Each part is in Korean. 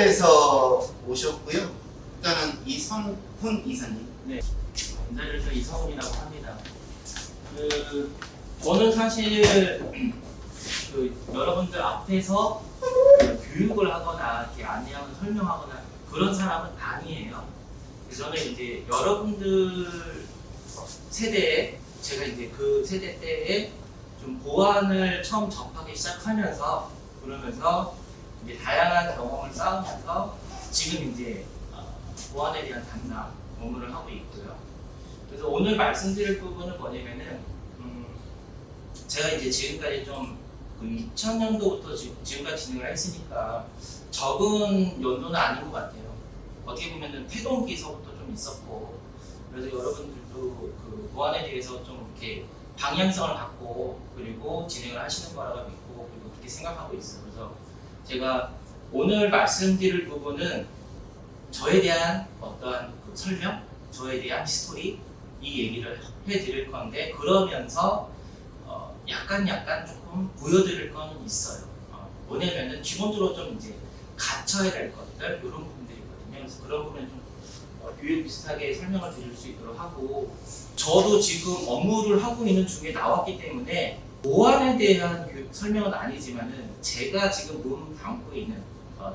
검자에서 오셨고요. 일단은 이성훈 이사님. 네, 검자에서 이성훈이라고 합니다. 저는 사실 여러분들 앞에서 교육을 하거나 이렇게 안내하거나 설명하거나 그런 사람은 아니에요. 저는 이제 여러분들 세대에 제가 이제 그 세대 때에 좀 보안을 처음 접하기 시작하면서 그러면서 이제 다양한 경험을 쌓으면서 지금 이제 보안에 대한 담당 업무를 하고 있고요. 그래서 오늘 말씀드릴 부분은 뭐냐면은 제가 이제 지금까지 좀 2000년도부터 지금까지 진행을 했으니까 적은 연도는 아닌 것 같아요. 어떻게 보면은 태동기서부터 좀 있었고, 그래서 여러분들도 그 보안에 대해서 좀 이렇게 방향성을 갖고 그리고 진행을 하시는 거라고 믿고 그리고 그렇게 생각하고 있어요. 그래서 제가 오늘 말씀드릴 부분은 저에 대한 어떠한 그 설명, 저에 대한 스토리 이 얘기를 해드릴 건데 그러면서 약간 조금 보여드릴 거는 있어요. 뭐냐면은 기본적으로 좀 이제 갖춰야 될 것들 이런 부분들이거든요. 그래서 그런 부분은 좀 교육 비슷하게 설명을 드릴 수 있도록 하고, 저도 지금 업무를 하고 있는 중에 나왔기 때문에 보안에 대한 설명은 아니지만은 제가 지금 몸 담고 있는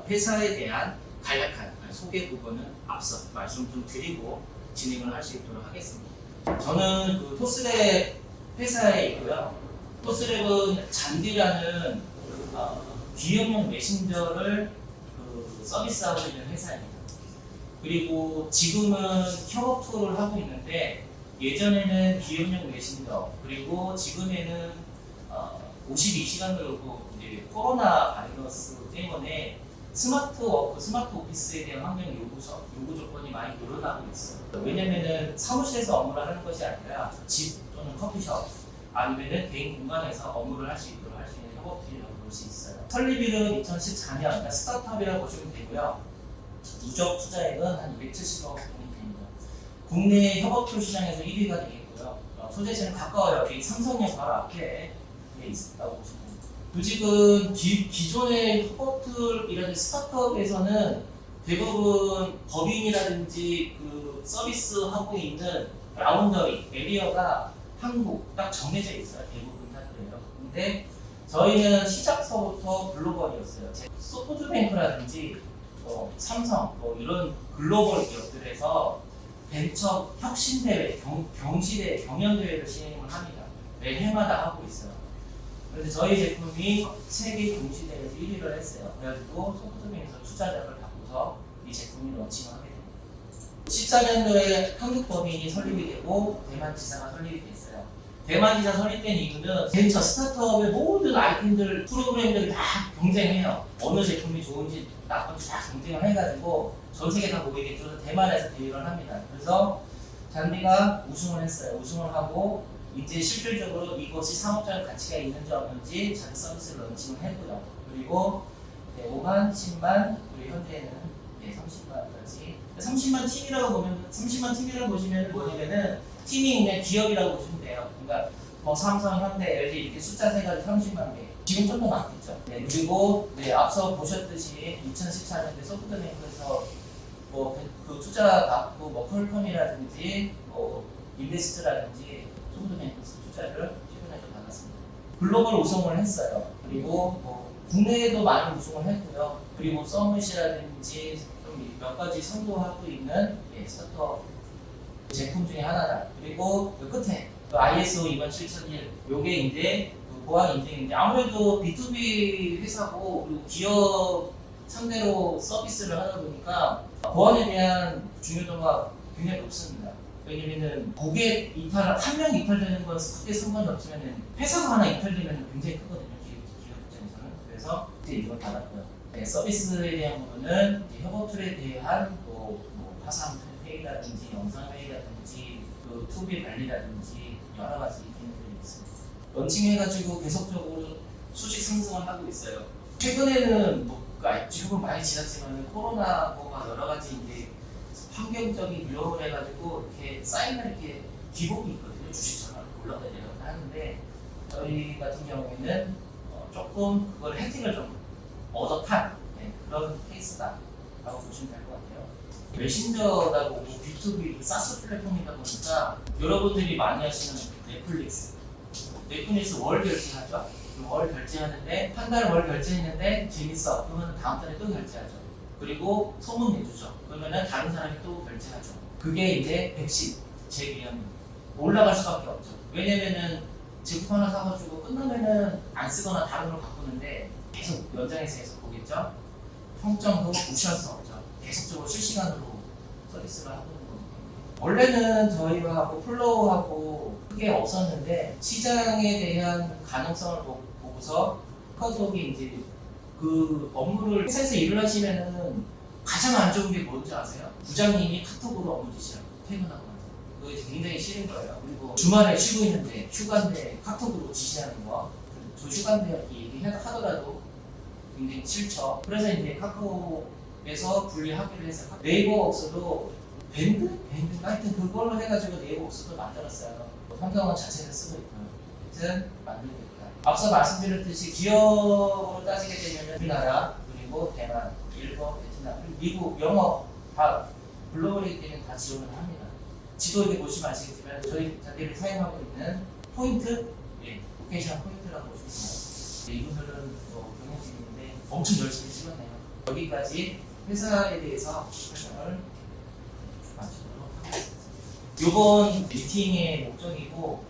회사에 대한 간략한 소개 부분은 앞서 말씀 좀 드리고 진행을 할 수 있도록 하겠습니다. 저는 그 토스랩 회사에 있고요. 토스랩은 잔디라는 비영용 메신저를 서비스하고 있는 회사입니다. 그리고 지금은 협업 투어를 하고 있는데 예전에는 비영용 메신저, 그리고 지금에는 52시간 걸고 이제 코로나 바이러스 때문에 스마트 워크, 스마트 오피스에 대한 환경 요구 조건이 많이 늘어나고 있어요. 왜냐면은 사무실에서 업무를 하는 것이 아니라 집 또는 커피숍 아니면은 개인 공간에서 업무를 할 수 있도록 할 수 있는 협업팀이라고 볼 수 있어요. 설립일은 2014년, 그러니까 스타트업이라고 보시면 되고요. 누적 투자액은 한 270억 정도 됩니다. 국내 협업툴 시장에서 1위가 되겠고요. 소재지는 가까워요. 여기 삼성역 바로 앞에 있다고 보시면 됩니다. 조직은 기존의 협업툴이라든지 스타트업에서는 대부분 법인이라든지 그 서비스하고 있는 라운더리, 에리어가 한국 딱 정해져 있어요. 대부분 다 그래요. 근데 저희는 시작서부터 글로벌이었어요. 소프트뱅크라든지 삼성 이런 글로벌 기업들에서 벤처 혁신대회, 경시대회, 경연대회를 진행을 합니다. 매 해마다 하고 있어요. 그런데 저희 제품이 세계 경시대회에서 1위를 했어요. 그래가지고 소프트뱅크에서 투자자를 받고서 이 제품이 런칭을 하게 됩니다. 14년도에 한국법인이 설립이 되고 대만지사가 설립이 됐어요. 대만지사 설립된 이유는 벤처 스타트업의 모든 아이템들, 프로그램들이 다 경쟁해요. 어느 제품이 좋은지 나쁜지 다 경쟁을 해가지고 전 세계 다 모이겠죠. 대만에서 대회를 합니다. 그래서 잔디가 우승을 했어요. 우승을 하고 이제 실질적으로 이것이 상업적인 가치가 있는지 없는지 자기 서비스를 런칭을 했고요. 그리고 5만, 10만, 그리고 현재는 30만까지. 30만 팀이라고 보시면 뭐냐면은 팀이 있는 기업이라고 보시면 돼요. 그러니까 삼성, 현대, LG 이렇게 숫자 세 가지 30만 개. 지금 좀 더 많겠죠. 그리고 앞서 보셨듯이 2014년에 소프트뱅크에서 그 투자 받고 펄펌이라든지 인베스트라든지 소프트뱅크 투자를 최근에 좀 받았습니다. 글로벌 우승을 했어요. 그리고 국내에도 많이 우승을 했고요. 그리고 서밋이라든지 좀 몇 가지 선도하고 있는 스타트업 제품 중에 하나다. 그리고 그 끝에 ISO 27001 요게 이제 보안 인증인데 아무래도 B2B 회사고 그리고 기업 상대로 서비스를 하다 보니까 보안에 대한 중요도가 굉장히 높습니다. 왜냐면은 고객 이탈, 한 명 이탈되는 건 크게 상관이 없지만 회사가 하나 이탈되면 굉장히 크거든요. 기업 입장에서는. 그래서 이제 이걸 받았고요. 서비스에 대한 부분은 협업툴에 대한 화상 회의라든지 영상 회의라든지 투비 관리라든지 여러 가지 기능들이 있습니다. 런칭해가지고 계속적으로 수직 상승을 하고 있어요. 최근에는 지금은 많이 지났지만 코로나가 여러 가지 이제 환경적인 위험을 해가지고 이렇게 쌓이는 이렇게 기복이 있거든요. 주식처럼 올라가 내려가 하는데 저희 같은 경우에는 조금 그걸 혜택을 좀 얻어탄 그런 케이스다. 라고 보시면 될 것 같아요. 메신저라고 뭐 B2B 사스 플랫폼이다 보니까 여러분들이 많이 하시는 넷플릭스 월 결제하죠. 월 결제하는데 한 달 월 결제했는데 재밌어. 그러면 다음 달에 또 결제하죠. 그리고 소문 내주죠. 그러면은 다른 사람이 또 결제하죠. 그게 이제 110 제2형 올라갈 수밖에 없죠. 왜냐면은 제품 하나 사가지고 끝나면은 안 쓰거나 다른 걸 바꾸는데 계속 연장해서 계속 보겠죠. 평점도 무시할 수 없죠. 계속적으로 실시간으로 서비스를 하고 있는 거니까. 원래는 저희가 플로우하고 크게 없었는데 시장에 대한 가능성을 보고서 카카오톡이 이제 그 업무를 회사에서 일을 하시면은 가장 안 좋은 게 뭔지 아세요? 부장님이 카톡으로 업무 지시하고 퇴근하고 나서 그게 굉장히 싫은 거예요. 그리고 주말에 쉬고 있는데 휴가인데 카톡으로 지시하는 거, 저 휴가인데 이렇게 얘기하더라도 굉장히 싫죠. 그래서 이제 카카오에서 분리하기로 해서 네이버 없어도 밴드? 하여튼 그걸로 해가지고 네이버 없어도 만들었어요. 성경원 자체를 쓰고 있고요. 하여튼 만들고 있다. 앞서 말씀드렸듯이 기업으로 따지게 되면 우리나라, 그리고 대만, 일본, 베트남, 미국, 영어 다 글로벌이기 때문에 다 지원을 합니다. 지도에 보시면 아시겠지만 저희들이 사용하고 있는 포인트, 로케이션 포인트라고 보시면 돼요. 이분들은 경영진인데 엄청 열심히 찍었네요. 여기까지 회사에 대해서 설명을 마치도록 하겠습니다. 이번 미팅의 목적이고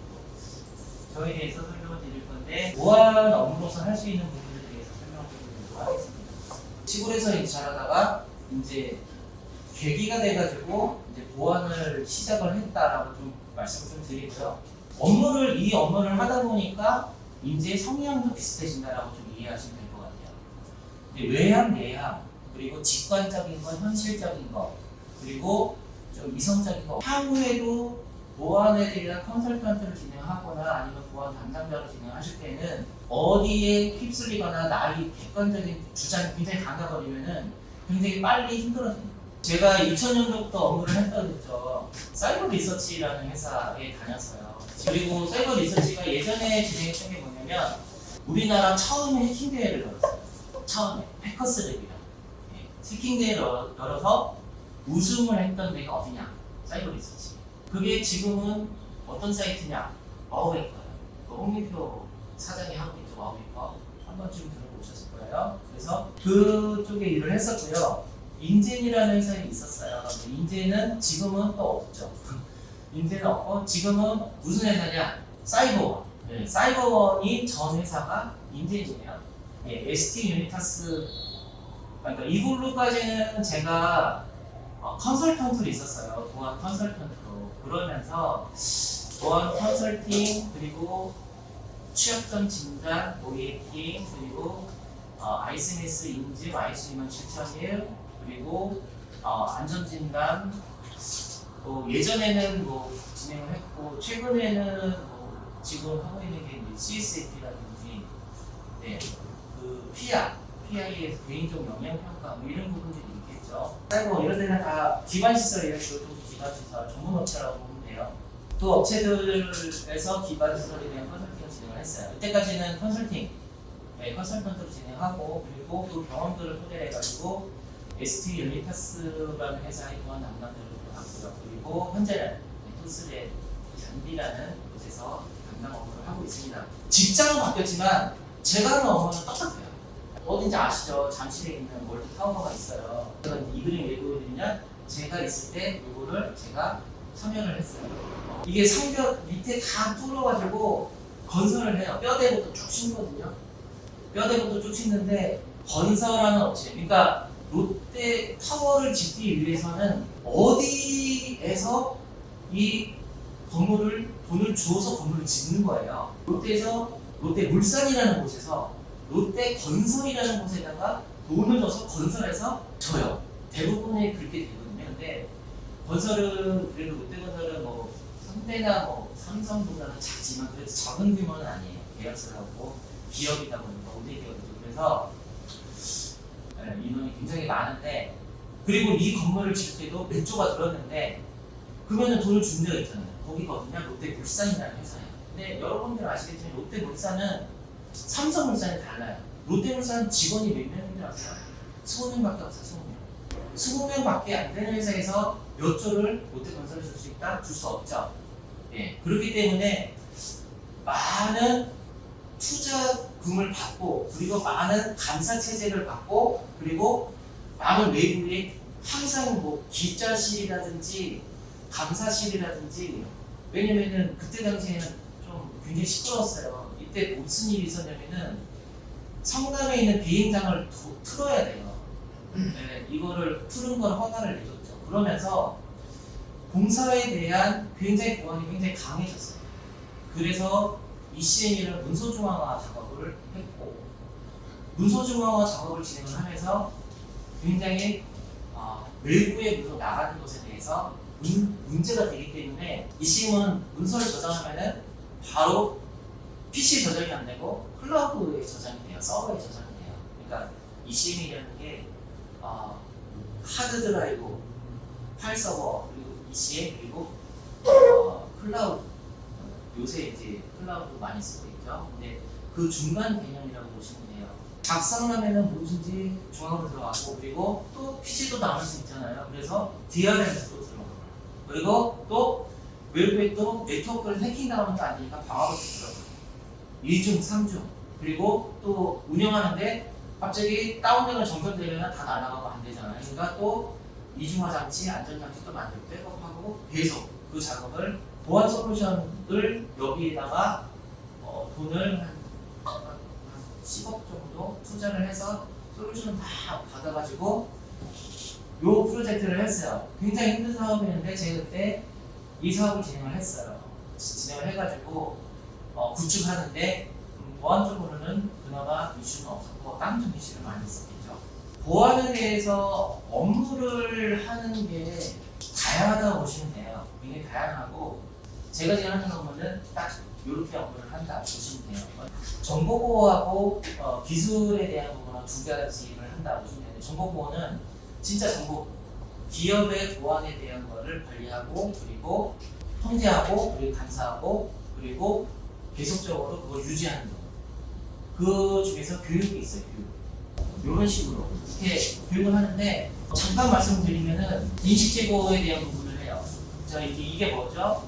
저에 대해서 설명을 드릴 건데 보안 업무로서 할 수 있는 부분에 대해서 설명을 드리도록 하겠습니다. 시골에서 이제 잘하다가 이제 계기가 돼가지고 이제 보안을 시작을 했다라고 좀 말씀을 좀 드리고요. 이 업무를 하다 보니까 이제 성향도 비슷해진다라고 좀 이해하시면 될 것 같아요. 이제 외향, 내향, 그리고 직관적인 것, 현실적인 것, 그리고 좀 이성적인 것. 향후에도 보안에 대한 컨설턴트를 진행하거나 아니면 보안 담당자를 진행하실 때는 어디에 휩쓸리거나 나의 객관적인 주장이 굉장히 강해버리면은 굉장히 빨리 힘들어집니다. 제가 2000년도부터 업무를 했다고 했죠. 사이버 리서치라는 회사에 다녔어요. 그리고 사이버 리서치가 예전에 진행했던 게 뭐냐면 우리나라 처음에 해킹 대회를 열었어요. 처음에 해커스랩이라 해킹 대회를 열어서 우승을 했던 데가 어디냐? 사이버 리서치. 그게 지금은 어떤 사이트냐? 와우메이커예요. 홍민표 사장이 하고 있죠. 와우메이커. 한 번쯤 들어보셨을 거예요. 그래서 그쪽에 일을 했었고요. 인젠이라는 회사에 있었어요. 인젠은 지금은 또 없죠. 인젠은 없고 지금은 무슨 회사냐? 사이버원. 사이버원이 전 회사가 인젠이에요. ST 유니타스. 그러니까 이걸로까지는 제가 컨설턴트로 있었어요. 보안 컨설턴트로. 그러면서 보안 컨설팅, 그리고 취약점 진단, 모니터링, 그리고 ISMS 인증, ISO 27001, 그리고 안전진단, 예전에는 진행을 했고 최근에는 지금 하고 있는 게 CSAP라든지 그 PI에서 개인적 영향평가 이런 부분들이 있겠죠. 그리고 이런 데는 다 기반 시설이에요. 교통 기반 시설 전문 업체라고 보면 돼요. 또 업체들에서 기반 시설에 대한 컨설팅을 진행을 했어요. 이때까지는 컨설턴트로 진행하고 그리고 그 경험들을 토대로 해가지고 ST 유니타스라는 회사의 보안 담당자를 맡고요. 그리고 현재는 토스의 잔디라는 곳에서 담당 업무를 하고 있습니다. 직장은 바뀌었지만 제가 하는 업무는 똑같아요. 어딘지 아시죠? 잠실에 있는 월드 타워가 있어요. 제가 이 그림 왜 보여드리냐? 제가 있을 때 이거를 제가 참여를 했어요. 이게 상벽 밑에 다 뚫어가지고 건설을 해요. 뼈대부터 쭉 심거든요. 뼈대부터 쭉 심는데 건설하는 업체, 그러니까 롯데 타워를 짓기 위해서는 어디에서 이 건물을 돈을 주어서 건물을 짓는 거예요. 롯데 물산이라는 곳에서 롯데 건설이라는 곳에다가 돈을 줘서 건설해서 줘요. 대부분이 그렇게 되거든요. 근데 건설은 그래도 롯데건설은 선대나 삼성보다는 작지만 그래도 작은 규모는 아니에요. 계약서를 하고 기업이다 보니까 5대 기업이죠. 그래서 인원이 굉장히 많은데 그리고 이 건물을 지을 때도 몇 조가 들었는데 그러면은 돈을 준 데가 있잖아요. 거기가 어디냐? 롯데물산이라는 회사예요. 근데 여러분들 아시겠지만 롯데물산은 삼성물산이 달라요. 롯데물산 직원이 몇 명인지 아세요? 20명밖에 없어요. 20명밖에 안 되는 회사에서 몇 조를 롯데 건설에 줄 수 있다? 줄 수 없죠. 예, 그렇기 때문에 많은 투자금을 받고 그리고 많은 감사 체제를 받고 그리고 많은 외부에 항상 뭐 기자실이라든지 감사실이라든지 왜냐면은 그때 당시에는 좀 굉장히 시끄러웠어요. 이때 무슨 일이 있었냐면은 성남에 있는 비행장을 틀어야 돼요. 네, 이거를 틀은 건 허가를 내줬죠. 그러면서 공사에 대한 굉장히 보안이 굉장히 강해졌어요. 그래서 ECM이라는 문서중앙화 작업을 했고 문서중앙화 작업을 진행을 하면서 굉장히 외부에 문서 나가는 것에 대해서 문제가 되기 때문에 ECM은 문서를 저장하면은 바로 PC 저장이 안 되고 클라우드에 저장이 돼요. 서버에 저장이 돼요. 그러니까 ECM이라는 게 하드 드라이브, 파일 서버, 그리고 ECM 그리고 클라우드. 요새 이제 클라우드 많이 쓰고 있죠. 근데 그 중간 개념이라고 보시면 돼요. 작성하면은 뭐든지 중앙으로 들어가고 그리고 또 PC도 남을 수 있잖아요. 그래서 DRM도 들어가고 그리고 또 외부에 또 네트워크를 해킹당하는 거 아니니까 방어도 들어가고 2중, 3중 그리고 또 운영하는데 갑자기 다운되거나 정전되면 다 날아가고 안 되잖아요. 그러니까 또 이중화 장치, 안전 장치도 만들고 백업하고 계속 그 작업을 보안 솔루션을 여기에다가 돈을 한 10억 정도 투자를 해서 솔루션을 다 받아가지고 요 프로젝트를 했어요. 굉장히 힘든 사업이었는데 제가 그때 이 사업을 진행을 했어요. 진행을 해가지고 구축하는데 보안적으로는 그나마 이슈는 없었고 다른 좀 이슈를 많이 있었겠죠. 보안에 대해서 업무를 하는 게 다양하다고 보시면 돼요. 굉장히 다양하고 제가 지금 하는 업무는 딱 이렇게 업무를 한다 보시면 돼요. 정보보호하고 기술에 대한 부분은 두 가지를 한다 보시면 돼요. 정보보호는 진짜 정보 기업의 보안에 대한 거를 관리하고 그리고 통제하고 그리고 감사하고 그리고 계속적으로 그걸 유지하는 거. 그 중에서 교육이 있어요. 교육. 이런 식으로 이렇게 교육을 하는데 잠깐 말씀드리면은 인식 제고에 대한 부분을 해요. 자 이게 뭐죠?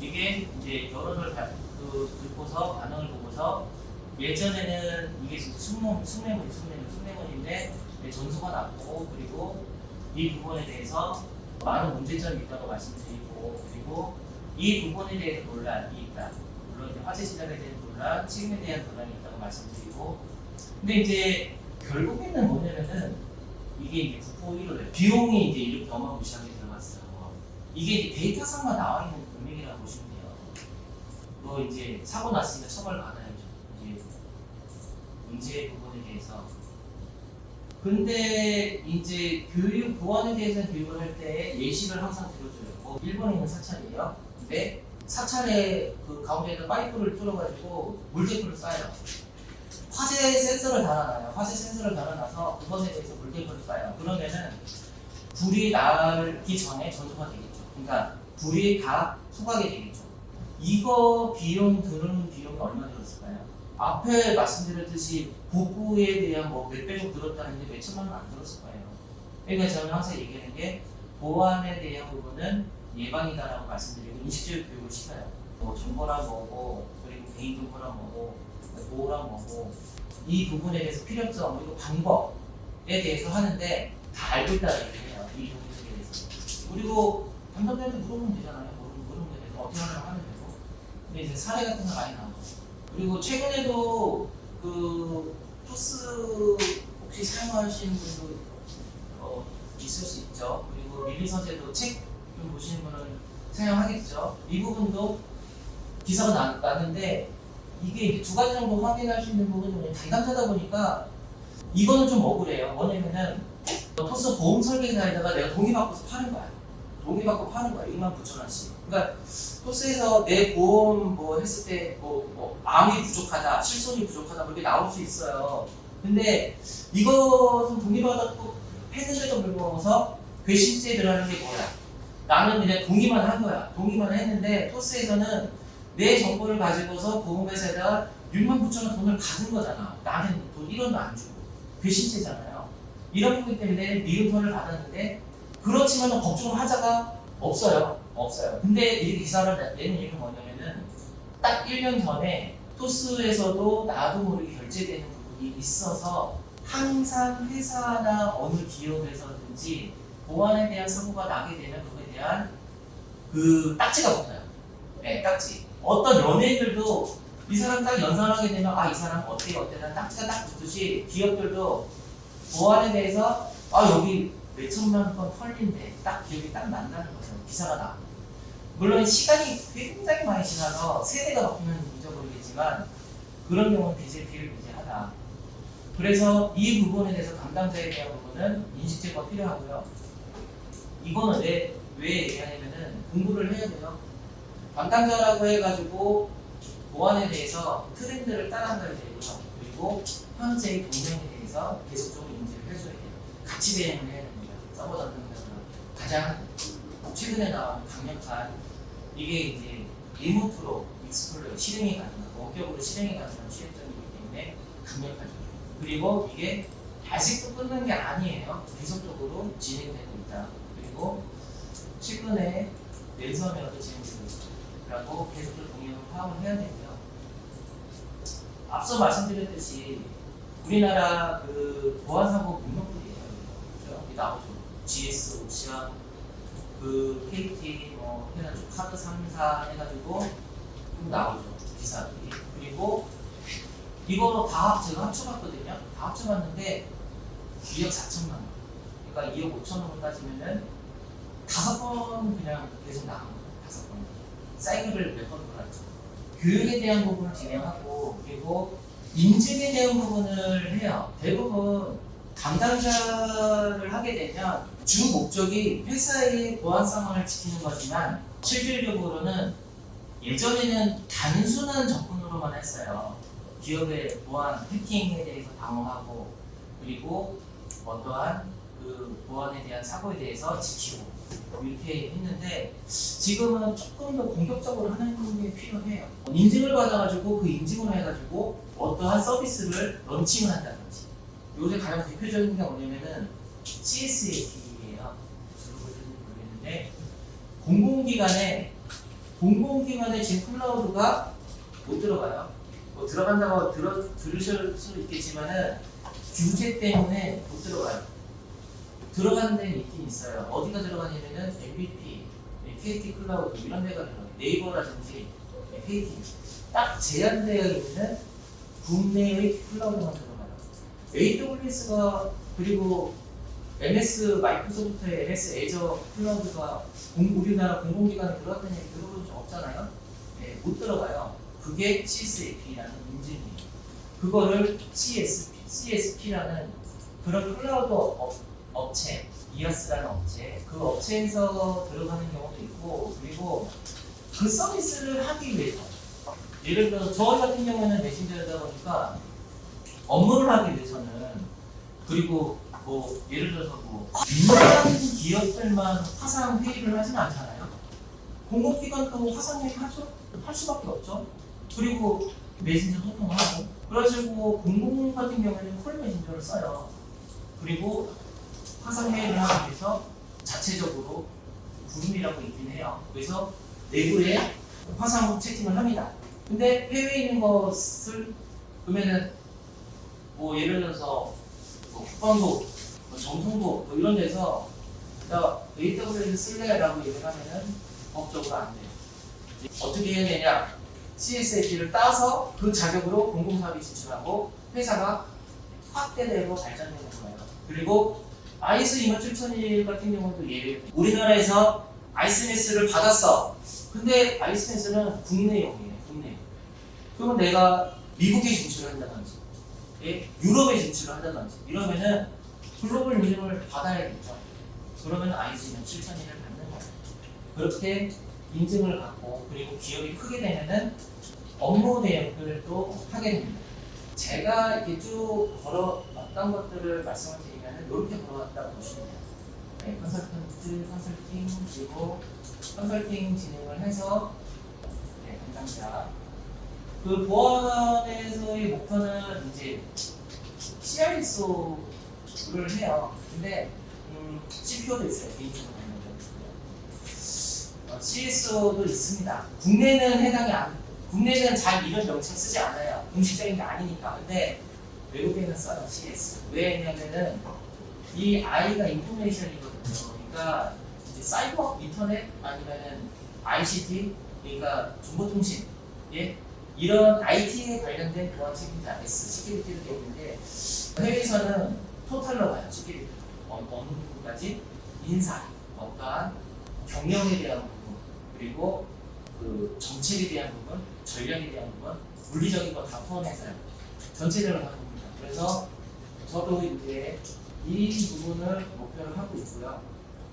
이게 이제 여론을 듣고서 반응을 보고서 예전에는 이게 숙매물인데 전수가 났고 그리고 이 부분에 대해서 많은 문제점이 있다고 말씀드리고 그리고 이 부분에 대해서 논란이 있다. 물론 이제 화재 시작에 대한 논란, 책임에 대한 논란이 있다고 말씀드리고 근데 이제 결국에는 뭐냐면은 이게 이제 국보 1호래 비용이 이제 이렇게 어마무시하게 들어갔어요. 이게 이제 데이터상만 나와 있는 금액이라고 보시면 돼요. 뭐 이제 사고 났으니까 처벌 받아야죠. 이제 문제 부분에 대해서. 근데 이제 교육 보안에 대해서 교육을 할 때 예시를 항상 들어줘요. 뭐 일본에 있는 사찰이에요. 근데 사찰에 그 가운데에다 파이프를 뚫어가지고 물테이프를 쏴요. 화재 센서를 달아놔요. 화재 센서를 달아놔서 그것에 대해서 물테이프를 쏴요. 그러면은 불이 나기 전에 전소가 되겠죠. 그러니까 불이 다 소각이 되겠죠. 이거 비용 드는 비용이 얼마 들었을까요? 앞에 말씀드렸듯이 복구에 대한 뭐 몇백억 들었다는데 몇천만 원 안 들었을 거예요. 그러니까 저는 항상 얘기하는 게 보안에 대한 부분은 예방이다라고 말씀드리고 인식적 교육을 시켜요. 뭐 정보란 뭐고 그리고 개인정보란 뭐고 보호란 뭐고 이 부분에 대해서 필요점 그리고 방법에 대해서 하는데 다 알고 있다는 얘기예요. 이 부분에 대해서. 그리고 담당자한테 물어보면 되잖아요. 물어보면 되고 어떻게 하면 되고. 근데 이제 사례 같은 거 많이 나오죠. 그리고 최근에도 그 토스 혹시 사용하시는 분도 있을 수 있죠. 그리고 밀리 서재도 책 좀 보시는 분은 사용하겠죠. 이 부분도 기사가 났는데 이게 이제 두 가지 정도 확인할 수 있는 부분이 담당자다 보니까 이거는 좀 억울해요. 뭐냐면은 토스 보험 설계사에다가 내가 동의받고서 파는 거야. 동의받고 파는 거야. 29,000원씩. 그러니까 토스에서 내 보험 뭐 했을 때 뭐 암이 부족하다, 실손이 부족하다 그렇게 나올 수 있어요. 근데 이것은 동의받았고 했는데도 불구하고서 괘씸죄 들어가는 게 뭐야? 나는 그냥 동의만 한 거야. 동의만 했는데 토스에서는 내 정보를 가지고서 보험회사에다가 69,000원 돈을 받은 거잖아. 나는 돈 1원도 안 주고 괘씸죄잖아요. 이런 부분 때문에 미흡을 받았는데 그렇지만 걱정을 하자가 없어요. 근데 이 기사를 내는 이유는 뭐냐면은 딱 1년 전에 토스에서도 나도 모르게 결제되는 부분이 있어서 항상 회사나 어느 기업에서든지 보안에 대한 사고가 나게 되면 그거에 대한 그 딱지가 붙어요. 네, 딱지. 어떤 연예인들도 이 사람 딱 연상하게 되면 이 사람 어때라는 딱지가 딱 붙듯이 기업들도 보안에 대해서 여기 몇천만 건 털린데 딱 기억이 딱 난다는 거죠. 기사가 나. 물론 시간이 굉장히 많이 지나서 세대가 바뀌면 잊어버리겠지만 그런 경우는 비일비재하다. 그래서 이 부분에 대해서 담당자에 대한 부분은 인식 제거가 필요하고요. 이거는 왜 얘기하냐면은 공부를 해야 돼요. 담당자라고 해가지고 보안에 대해서 트렌드를 따라가야 되고요. 그리고 현재의 동향에 대해서 계속적으로 인지를 해줘야 돼요. 같이 대응을 해야 됩니다. 서버 담당자가 가장 최근에 나온 강력한 이게 이제 리모트로 익스플로어 실행이 가능한 원격으로 실행이 가능한 취약점이기 때문에 강력하죠. 그리고 이게 아직도 끝난 게 아니에요. 계속적으로 진행되고 있다. 그리고 최근에 랜섬웨어도 진행되고 있다고 계속적으로 동향을 파악을 해야 되고요. 앞서 말씀드렸듯이 우리나라 그 보안사고 목록들이에요. 그렇죠? 여기 나오죠. GS, 옥시아, 그 KT, 해가지고 카드 3사 해가지고 좀 나오죠. 기사들이. 그리고 이거 다 제가 합쳐봤거든요. 다 합쳐봤는데 2억 4천만 원. 그러니까 2억 5천 원을 따지면은 5번 그냥 계속 나온 거예요. 5번. 사이클을 몇 번 돌았죠. 교육에 대한 부분을 진행하고 그리고 인증에 대한 부분을 해요. 대부분 담당자를 하게 되면 주 목적이 회사의 보안 상황을 지키는 거지만 실질적으로는 예전에는 단순한 접근으로만 했어요. 기업의 보안, 해킹에 대해서 방어하고 그리고 어떠한 그 보안에 대한 사고에 대해서 지키고 이렇게 했는데 지금은 조금 더 공격적으로 하는 게 필요해요. 인증을 받아가지고 그 인증을 해가지고 어떠한 서비스를 런칭을 한다든지 요새 가장 대표적인 게 뭐냐면은 CSAT예요. 들어보셨는지 모르겠는데 공공기관에 지금 클라우드가 못 들어가요. 들어간다고 들으실 수 있겠지만은 규제 때문에 못 들어가요. 들어가는 데는 있긴 있어요. 어디가 들어가냐면은 MVP, KT 클라우드 이런 데가 들어가요. 네이버라든지 KT 딱 제한되어 있는 국내의 클라우드만 들어가요. AWS가 그리고 MS 마이크로소프트의 MS 애저 클라우드가 우리나라 공공기관에 들어갔다는 얘기 들어본 적 없잖아요. 네, 못 들어가요. 그게 CSAP라는 인증이에요. 그거를 CSP라는 그런 클라우드 업체, 이아스라는 업체, 그 업체에서 들어가는 경우도 있고, 그리고 그 서비스를 하기 위해서, 예를 들어 저 같은 경우는 메신저다 보니까 업무를 하기 위해서는, 그리고 예를 들어서 민간 기업들만 화상 회의를 하진 않잖아요. 공공기관도 화상 회의 하죠? 할 수밖에 없죠. 그리고 메신저 소통을 하고, 그래가지고 공공 같은 경우에는 콜 메신저를 써요. 그리고 화상 회의를 하기 위해서 자체적으로 구름이라고 있긴 해요. 그래서 내부에 화상 채팅을 합니다. 근데 해외에 있는 것을 그러면은 예를 들어서 국방부, 정통부 이런 데서 나 AWS 쓸래라고 얘기를 하면은 법적으로 안 돼요. 어떻게 해야 되냐? CSAP를 따서 그 자격으로 공공사업에 진출하고 회사가 확대되고 발전되는 거예요. 그리고 IS 27001 같은 경우도 예를 우리나라에서 ISMS를 받았어. 근데 ISMS는 국내용이에요. 국내. 그러면 내가 미국에 진출을 한다든지 유럽에 진출을 한다든지 이러면은 글로벌 인증을 받아야겠죠. 그러면 IS 27001을 받는 거예요. 그렇게 인증을 받고 그리고 기업이 크게 되면은 업무 대응들을 또 하게 됩니다. 제가 이렇게 쭉 걸어왔던 것들을 말씀을 드리면 이렇게 걸어왔다고 보시면 돼요. 네, 컨설팅, 그리고 컨설팅 진행을 해서 담당자. 그 보안에서의 목표는 이제 CISO 를 해요. 근데 CPO도 있어요. 개인적으로 CSO도 있습니다. 국내는 잘 이런 명칭 쓰지 않아요. 공식적인 게 아니니까. 근데 외국에는 써요. CS. 왜냐면은 이 I가 인포메이션이거든요. 그러니까 이제 사이버, 인터넷 아니면은 ICT, 그러니까 정보통신, 예? 이런 IT에 관련된 보안 책임자 S, 시큐리티를 되는데 해외에서는 토탈로 봐요. 시큐리티. 어느 부분까지 인사, 어떠한 경영에 대한 부분, 그리고 그 정책에 대한 부분, 전략에 대한 부분, 물리적인 거 다 포함해서요. 전체적으로 하는 겁니다. 그래서 저도 이제 이 부분을 목표로 하고 있고요.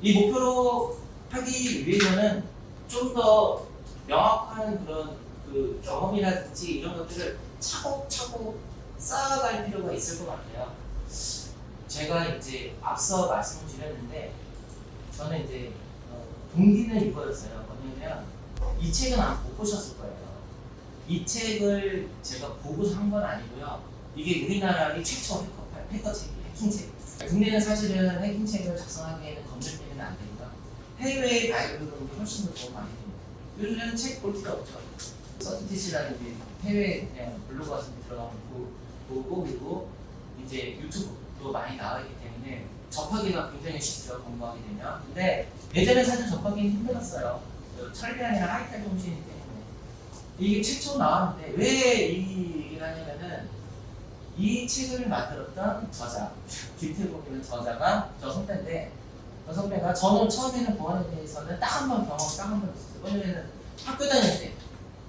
이 목표로 하기 위해서는 좀 더 명확한 그런 그 경험이라든지 이런 것들을 차곡차곡 쌓아갈 필요가 있을 것 같아요. 제가 이제 앞서 말씀을 드렸는데 저는 이제 동기는 이거였어요. 뭐냐면 이 책은 못 보셨을 거예요. 이 책을 제가 보고서 한 건 아니고요. 이게 우리나라의 최초 해커책이에요. 해킹책. 국내는 사실은 해킹책을 작성하기에는 검증되면 안 되니까 해외의 라이브러리가 훨씬 더 도움 많이 됩니다. 요즘에는 책 볼 필요 없죠. 서티티시라는 게 해외 그냥 블로그 같은 데 들어가면 보고 그리고 이제 유튜브도 많이 나와있기 때문에 접하기가 굉장히 쉽죠. 공부하게 되면. 근데 예전에 사실 접하기는 힘들었어요. 철대안이나 하이텔 통신이기 때문에. 이게 최초 나왔는데 왜 이 얘기를 하냐면은 이 책을 만들었던 저자, 김태국이라는 저자가 저 선배인데 저 선배가 저는 처음에는 보안에 대해서는 딱 한 번 경험 딱 한 번 했어요. 왜냐면은 학교 다닐 때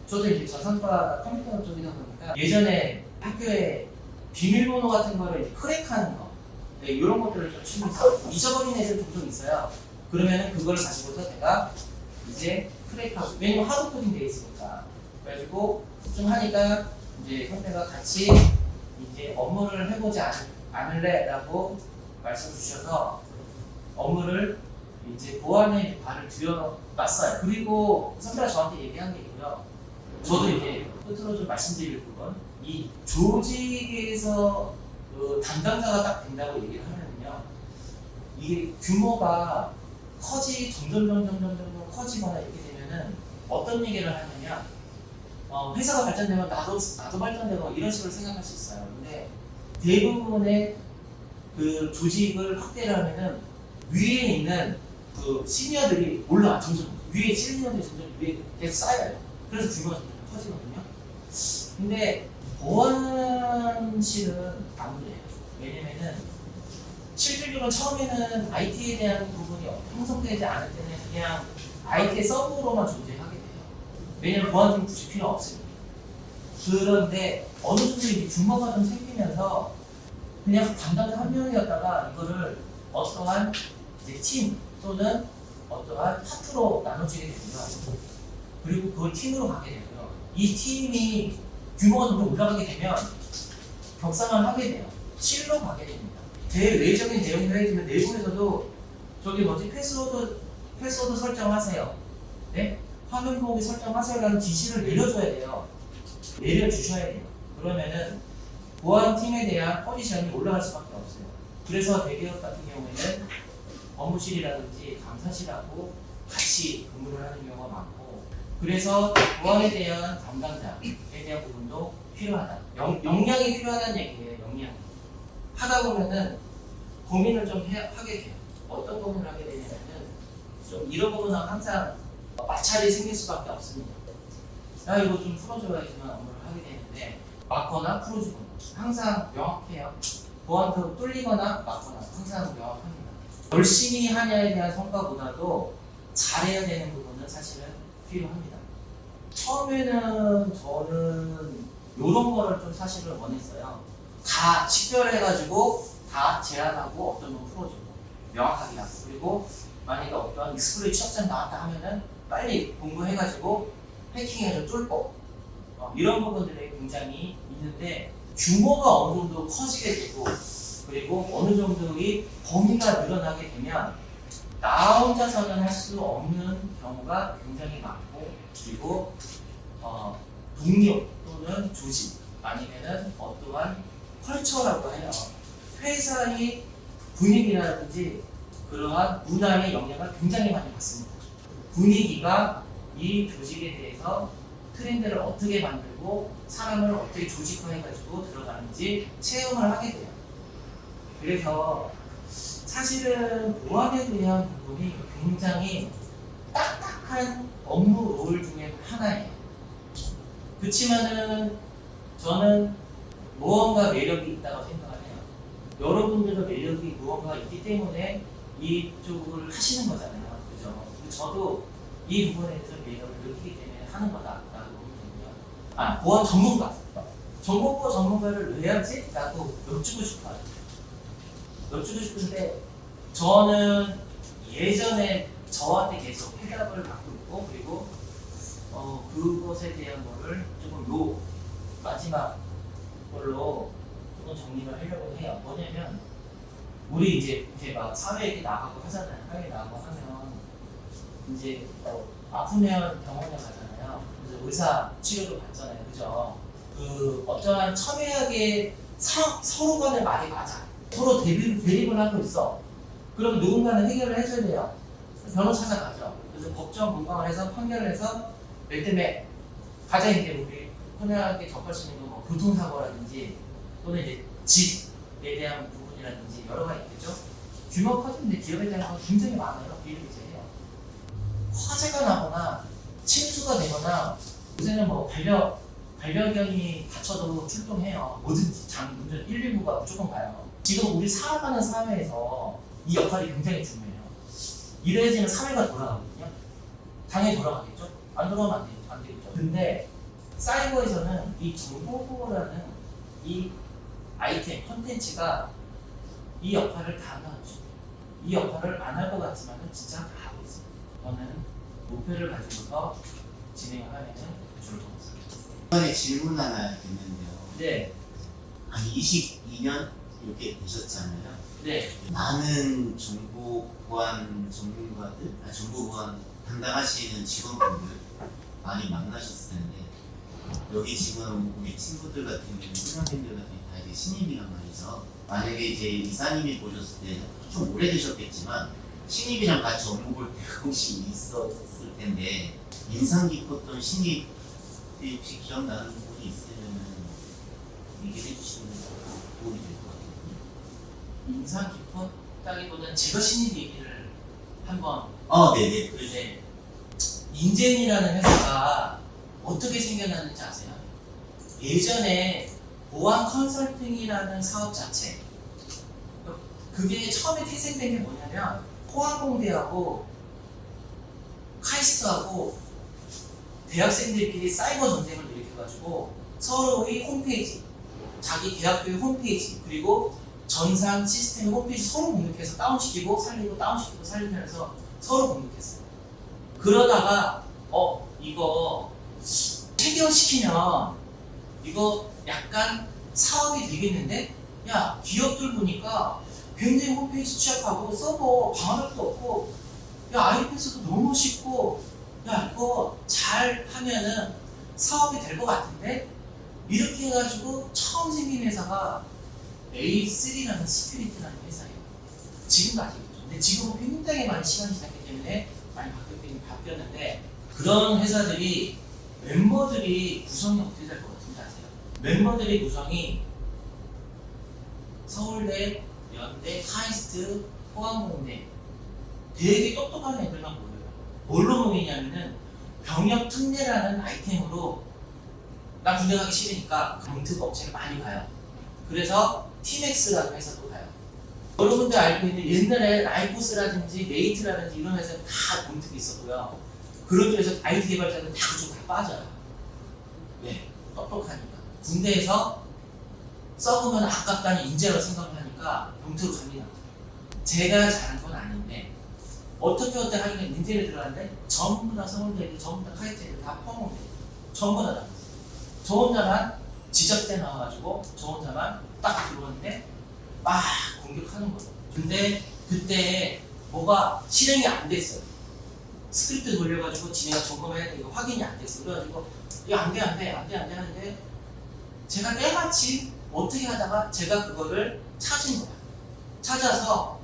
저도 이제 저선과 컴퓨터 쪽이다 보니까 예전에 학교에 비밀번호 같은 거를 이제 크랙하는 거 네, 이런 것들을 좀 취미 있어요. 잊어버린 애들 종종 있어요. 그러면은 그걸 가지고서 제가 이제 크랙하고 왜냐면 하드 코딩 돼 있으니까 그래가지고 좀 하니까 이제 선배가 같이 이제 업무를 해보지 않을래라고 말씀 주셔서 업무를 이제 보안에 발을 들여놨어요. 그리고 선배가 저한테 얘기한 게 있고요. 저도 이제 끝으로 좀 말씀드릴 부분 이 조직에서 그 담당자가 딱 된다고 얘기를 하면요. 이게 규모가 점점 커지거나 이렇게 되면은 어떤 얘기를 하느냐 회사가 발전되면 나도 발전되고 이런 식으로 생각할 수 있어요. 근데 대부분의 그 조직을 확대를 하면은 위에 있는 그 시니어들이 올라와 점점 위에 시니어들이 점점 위에 계속 쌓여요. 그래서 규모가 점점 커지거든요. 근데 보안실은 안 그래요. 왜냐면은 실질적으로 처음에는 IT에 대한 부분이 형성되지 않을 때는 그냥 IT 서브로만 존재하게 돼요. 왜냐면 보안팀 굳이 필요 없습니다. 그런데 어느 정도 이제 규모가 좀 생기면서 그냥 담당자 한 명이었다가 이거를 어떠한 이제 팀 또는 어떠한 파트로 나눠지게 되고요. 그리고 그걸 팀으로 가게 되고요. 이 팀이 규모가 점점 올라가게 되면 격상을 돼요. 실로 가게 됩니다. 대외적인 내용을 해주면 내부에서도 저기 패스워드 설정하세요. 네? 화면 보기 설정하세요라는 지시를 내려줘야 돼요. 내려주셔야 돼요. 그러면은 보안팀에 대한 포지션이 올라갈 수밖에 없어요. 그래서 대기업 같은 경우에는 업무실이라든지 감사실하고 같이 근무를 하는 경우가 많고 그래서 보안에 대한 담당자에 대한 부분도 필요하다. 역량이 필요하다는 얘기예요. 역량. 하다 보면은 고민을 좀 하게 돼요. 어떤 고민을 하게 되냐면은 좀 이런 부분은 항상 마찰이 생길 수밖에 없습니다. 야 이거 좀 풀어줘야지만 업무를 하게 되는데 막거나 풀어주거나 항상 명확해요. 보안도 뚫리거나 막거나 항상 명확합니다. 열심히 하냐에 대한 성과보다도 잘해야 되는 부분은 사실은 필요합니다. 처음에는 저는 이런 거를 좀 사실은 원했어요. 다 식별해가지고 다 제안하고 어떤 건 풀어주고 명확하게 하고 그리고 만약에 어떤 익스플로이 취업장 나왔다 하면은 빨리 공부해가지고 해킹해서 뚫고 이런 부분들이 굉장히 있는데 규모가 어느 정도 커지게 되고 그리고 어느 정도의 범위가 늘어나게 되면 나 혼자서는 할 수 없는 경우가 굉장히 많고 그리고 동료 또는 조직 아니면은 어떠한 컬처라고 해요. 회사의 분위기라든지 그러한 문화의 영향을 굉장히 많이 받습니다. 분위기가 이 조직에 대해서 트렌드를 어떻게 만들고 사람을 어떻게 조직화해가지고 들어가는지 체험을 하게 돼요. 그래서 사실은 보안에 대한 부분이 굉장히 딱딱한 업무 롤 중에 하나예요. 그렇지만은 저는 무언가 매력이 있다고 생각을 해요. 여러분들도 매력이 무언가 있기 때문에 이쪽을 하시는 거잖아요. 그죠? 저도 이 부분에 대해서 매력을 느끼기 때문에 하는 거다라고 보면 보안 전문가. 정보보 전문가를 왜 하지? 라고 여쭈고 싶어요. 여쭈고 싶은데 저는 예전에 저한테 계속 해답을 받고 있고 그리고 그것에 대한 거를 조금 마지막 걸로 조금 정리를 하려고 해요. 뭐냐면 우리 이제 막 사회에 이렇게 나가고 하잖아요. 사회에 나가고 하면 이제 아프면 병원에 가잖아요. 그래서 의사 치료도 받잖아요. 그죠? 그 어쩌한 첨예하게 서로 간의 말이 맞아. 서로 대립을 하고 있어. 그럼 누군가는 해결을 해줘야 돼요. 변호사 찾아가죠. 그래서 법정 공방을 해서 판결을 해서 몇 대 몇. 가장 이제 우리 흔하게 접할 수 있는 뭐 교통사고라든지 또는 이제 집에 대한 부분이라든지 여러 가지 있겠죠. 규모가 커지는데 기업에 대한 건 굉장히 많아요. 비일비재해요. 화재가 나거나 침수가 되거나 요새는 뭐 반려견이 다쳐도 출동해요. 뭐든지 문제 119가 무조건 가요. 지금 우리 살아가는 사회에서 이 역할이 굉장히 중요해요. 이래야지는 사회가 돌아가거든요. 당연히 돌아가겠죠? 안 돌아가면 안 되겠죠. 근데 사이버에서는 이 정보보호라는 이 아이템, 콘텐츠가 이 역할을 다 한다고 보시면 돼요. 이 역할을 안 할 것 같지만 진짜 다 하고 있어요. 저는 목표를 가지고서 진행을 하면 좋을 것 같습니다. 이번에 질문 하나 있는데요. 네. 한 22년 이렇게 되셨잖아요. 네. 많은 정보 보안 전문가들, 정보 보안 담당하시는 직원분들 많이 만나셨을 텐데 여기 지금 우리 친구들 같은 경우는 선생님들 같은 경우 다 이제 신입이란 말이죠. 만약에 이제 이사님이 보셨을 때 좀 오래되셨겠지만 신입이랑 같이 업무 볼 때가 혹시 있었을 텐데 인상 깊었던 신입이 혹시 기억나는 분이 있으면 얘기해 주시면 도움이 될 것 같아요. 인상 깊었다기보다는 제가 신입 얘기를 한번 네네. 네. 인젠이라는 회사가 어떻게 생겨났는지 아세요? 예전에 보안 컨설팅이라는 사업 자체 그게 처음에 태생된 게 뭐냐면 포항공대하고 카이스트하고 대학생들끼리 사이버 전쟁을 일으켜가지고 서로의 홈페이지 자기 대학교의 홈페이지 그리고 전산 시스템 홈페이지 서로 공격해서 다운시키고 살리고 다운시키고 살리면서 서로 공격했어요. 그러다가 이거 해결시키면 이거 약간 사업이 되겠는데? 야 기업들 보니까 굉장히 홈페이지 취약하고 서버 방어력도 없고 야 IPS도 너무 쉽고 야 이거 잘 하면은 사업이 될 것 같은데? 이렇게 해가지고 처음 생긴 회사가 A3라는 시큐리티라는 회사예요. 지금도 아시겠죠? 근데 지금은 굉장히 많이 시간이 지났기 때문에 많이 바뀌었는데 그런 회사들이 멤버들이 구성이 어떻게 될 것 같은지 아세요? 멤버들의 구성이 서울대, 연대, 카이스트, 포항공대 되게 똑똑한 애들만 모여요. 뭘로 모이냐면은 병역 특례라는 아이템으로 나 군대 가기 싫으니까 검특 업체를 많이 가요. 그래서 티맥스라는 회사도 가요. 여러분들 알고 있는 옛날에 라이포스라든지 메이트라든지 이런 회사는 다 검특이 있었고요. 그런 쪽에서 IT 개발자는 다 그쪽 다 빠져요. 왜? 똑똑하니까. 군대에서 썩으면 아깝다는 인재로 생각을 하니까 검특으로 갑니다. 제가 잘한 건 아닌데 어떻게 하니까 인재를 들어갔는데 전부 다 서울대, 전부 다 카이스트 다 포함돼. 전부 다. 저 혼자만 지적대 나와가지고 저 혼자만 딱 들어왔는데 막 공격하는 거죠. 근데 그때 뭐가 실행이 안 됐어요. 스크립트 돌려가지고 지네가 점검해야 되고 확인이 안 됐어요. 그래가지고 이거 안 돼 하는데 제가 때마침 어떻게 하다가 제가 그거를 찾은 거야. 찾아서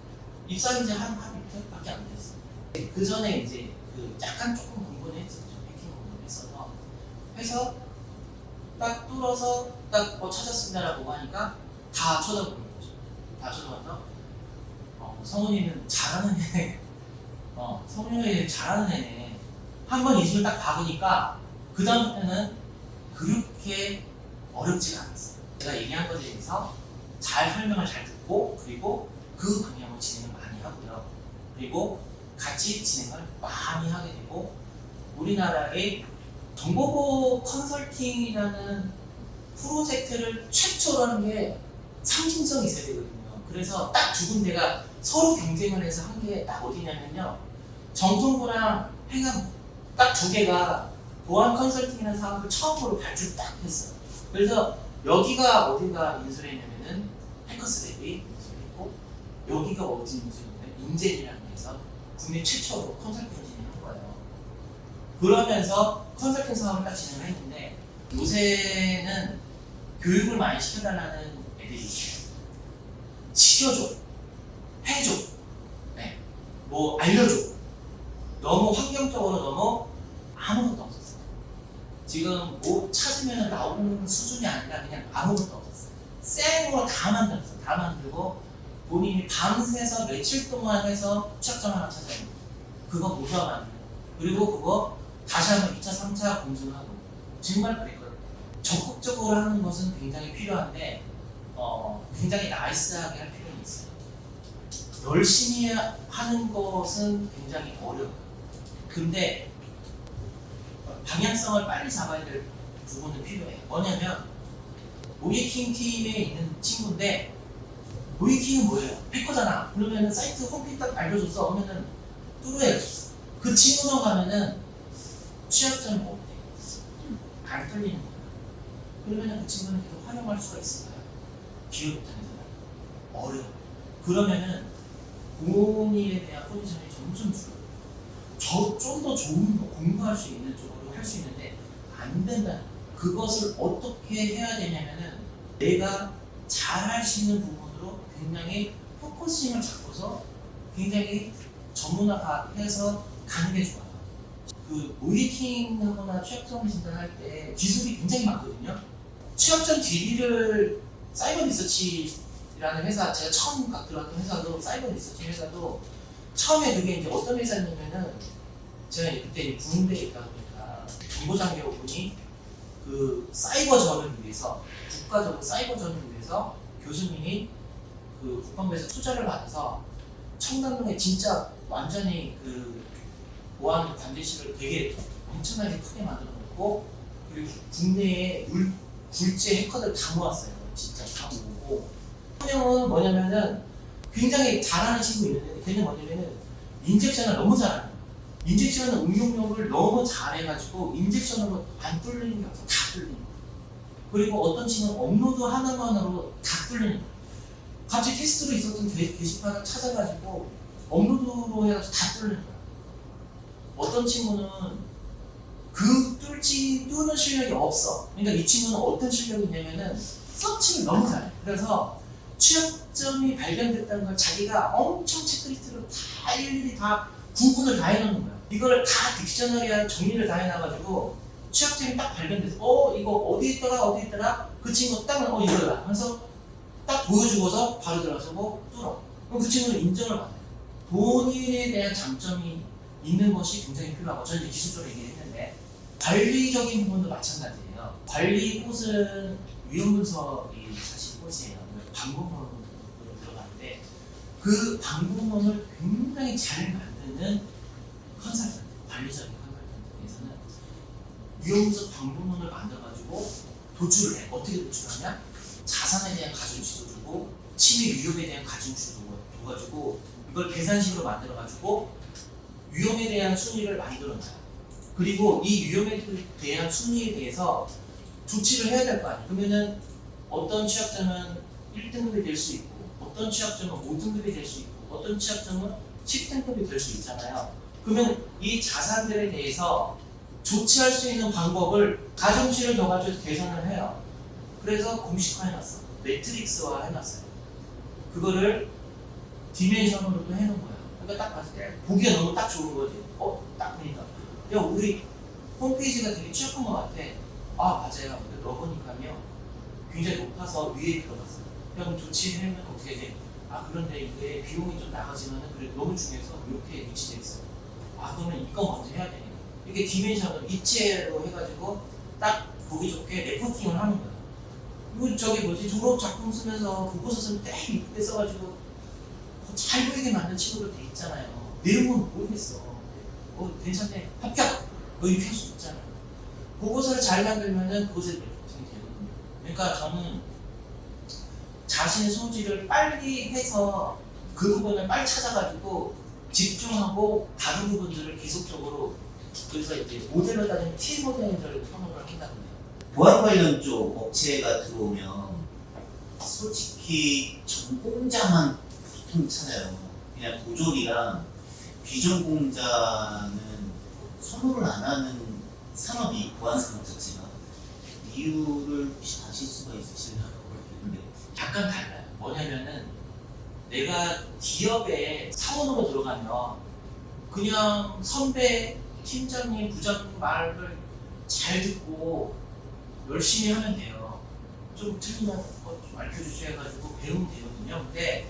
입사한 지 한 이틀밖에 안 됐어요. 그 전에 이제 그 약간 조금 공부는 했었죠. 해킹 공부를 했어서 해서 딱 뚫어서 딱 찾았습니다라고 하니까 다 쳐다보는 거죠. 다 쳐다봐서 성훈이는 잘하는 애네. 성훈이는 잘하는 애네. 한번 인식을 딱 박으니까 그 다음부터는 그렇게 어렵지가 않았어요. 제가 얘기한 것에 대해서 잘 설명을 잘 듣고 그리고 그 방향으로 진행을 많이 하고요. 그리고 같이 진행을 많이 하게 되고 우리나라의 정보보호 컨설팅이라는 프로젝트를 최초로 하는 게 상징성이 있어야 되거든요. 그래서 딱 두 군데가 서로 경쟁을 해서 한 게 딱 어디냐면요. 정통부랑 행안부 딱 두 개가 보안 컨설팅이라는 사업을 처음으로 발주를 딱 했어요. 그래서 여기가 어디가 인수를 했냐면은 해커스랩이 인수를 했고 여기가 어디 인수를 했냐면 인젠이라는 데서 국내 최초로 컨설팅을 진행한 거예요. 그러면서 컨설팅 사업을 딱 진행을 했는데 요새는 교육을 많이 시켜달라는 애들이 있어요. 시켜줘, 해줘, 네. 뭐 알려줘. 너무 환경적으로 너무 아무것도 없었어요. 지금 뭐 찾으면 나오는 수준이 아니라 그냥 아무것도 없었어요. 생으로 다 만들었어요. 다 만들고 본인이 밤새서 며칠 동안 해서 취약점 하나 찾아야 돼요. 그거 모두 만들고 그리고 그거 다시 한번 2차, 3차 검증하고 정말 그랬거든요. 적극적으로 하는 것은 굉장히 필요한데 굉장히 나이스하게 할 필요는 있어요. 열심히 하는 것은 굉장히 어려워요. 근데 방향성을 빨리 잡아야 될 부분은 필요해요. 뭐냐면 모이킹 팀에 있는 친구인데 모이킹은 뭐예요? 해커잖아. 그러면은 사이트 홈페이지 딱 알려줬어. 그러면은 뚫어야 그 친구만 가면은 취약점이 없대. 안 뚫리는 거야. 그러면은 그 친구는 계속 활용할 수가 있을까요? 기업 입장에서는 어려워. 그러면은 본인에 대한 포지션이 점점 줄어요. 좀 더 좋은 거 공부할 수 있는 쪽으로 할 수 있는데 안 된다. 그것을 어떻게 해야 되냐면은 내가 잘할 수 있는 부분으로 굉장히 포커싱을 잡고서 굉장히 전문화해서 가는 게 좋아요. 그 모니터링하거나 취약점 진단할 때 기술이 굉장히 많거든요. 취약점 DB를 사이버 리서치라는 회사, 제가 처음 들어갔던 회사도 사이버 리서치 회사도 처음에 그게 이제 어떤 회사냐면은 제가 그때 군대에 있다 보니까 정보장교분이 그 사이버전을 위해서 국가적으로 사이버전을 위해서 교수님이 그 국방부에서 투자를 받아서 청담동에 진짜 완전히 그 보안 관제실을 되게 엄청나게 크게 만들어 놓고 그리고 국내에 굴제 해커들 다 모았어요. 진짜 다 모으고 한 명은 뭐냐면은 굉장히 잘하는 친구 있는데 걔는 뭐냐면은 인젝션을 너무 잘하는 거예요. 인젝션 응용력을 너무 잘해가지고 인젝션으로 안 뚫리는 게 없어. 다 뚫리는 거예요. 그리고 어떤 친구는 업로드 하나만으로 다 뚫리는 거예요. 갑자기 테스트로 있었던 게시판을 찾아가지고 업로드로 해가지고 다 뚫리는 거예요. 어떤 친구는 그 뚫는 실력이 없어. 그러니까 이 친구는 어떤 실력이 있냐면은 서칭을 너무 잘해. 그래서 취약점이 발견됐다는 걸 자기가 엄청 체크리스트로 다 일일이 다 구분을 다 해놓는 거야. 이거를 다 딕셔너리한 정리를 다 해놔가지고 취약점이 딱 발견돼서 이거 어디 있더라? 그 친구 딱 이거다 하면서 딱 보여주고서 바로 들어가서 뚫어. 그럼 그 친구는 인정을 받아요. 본인에 대한 장점이 있는 것이 굉장히 필요하고 저는 이제 기술적으로 얘기를 했는데 관리적인 부분도 마찬가지예요. 관리 꽃은 위험 분석이 사실 꽃이에요. 방법론으로 들어가는데 그 방법론을 굉장히 잘 만드는 컨설턴트, 관리적인 컨설턴트에서는 위험 분석 방법론을 만들어가지고 도출을 해. 어떻게 도출하냐? 자산에 대한 가중치도 주고 침해 위험에 대한 가중치도 줘가지고 이걸 계산식으로 만들어가지고 위험에 대한 순위를 만들어놔요. 그리고 이 위험에 대한 순위에 대해서 조치를 해야 될 거 아니에요. 그러면은 어떤 취약점은 1등급이 될 수 있고 어떤 취약점은 5등급이 될 수 있고 어떤 취약점은 10등급이 될 수 있잖아요. 그러면 이 자산들에 대해서 조치할 수 있는 방법을 가중치를 넣어가지고 계산을 해요. 그래서 공식화 해놨어. 매트릭스화 해놨어요. 그거를 디멘션으로도 해놓은 거예요. 그러니까 딱 봤을 때 보기가 너무 딱 좋은 거지. 딱 보니까 야 우리 홈페이지가 되게 취약한 것 같아. 아 맞아요. 근데 넣어보니까요 굉장히 높아서 위에 들어갔어요. 야 그럼 좋지 하면 어떻게 돼? 아 그런데 이게 비용이 좀 나가지만은 그래 너무 중요해서 이렇게 위치돼 있어요. 아 그러면 이거 먼저 해야 되겠다. 이렇게 디멘션을 입체로 해가지고 딱 보기 좋게 레포팅을 하는 거예요. 이거 저기 뭐지 졸업 작품 쓰면서 교과서 쓰면 되게 이쁘게 써가지고 잘 보이게 만든 친구들 돼 있잖아요. 내용은 모르겠어. 괜찮네. 합격! 뭐 이렇게 할 수 있잖아요. 보고서를 잘 만들면은 그것에 레포팅이 되거든요. 그러니까 저는 자신의 소질을 빨리 해서 그 부분을 빨리 찾아가지고 집중하고 다른 부분들을 계속적으로 그래서 이제 모델로 따지면 T 모델을 선호를 한다고요. 보안 관련 쪽 업체가 들어오면 솔직히 전공자만 보통 찾아요. 그냥 도졸이랑 비전공자는 선호를 안 하는 산업이 보안 산업 자체가 이유를 혹시 아실 수가 있으시려고 그러는데 약간 달라요. 뭐냐면은 내가 기업에 사원으로 들어가면 그냥 선배, 팀장님, 부장님 말을 잘 듣고 열심히 하면 돼요. 좀 틀리면 좀 알려주셔야 해가지고 배우면 되거든요. 근데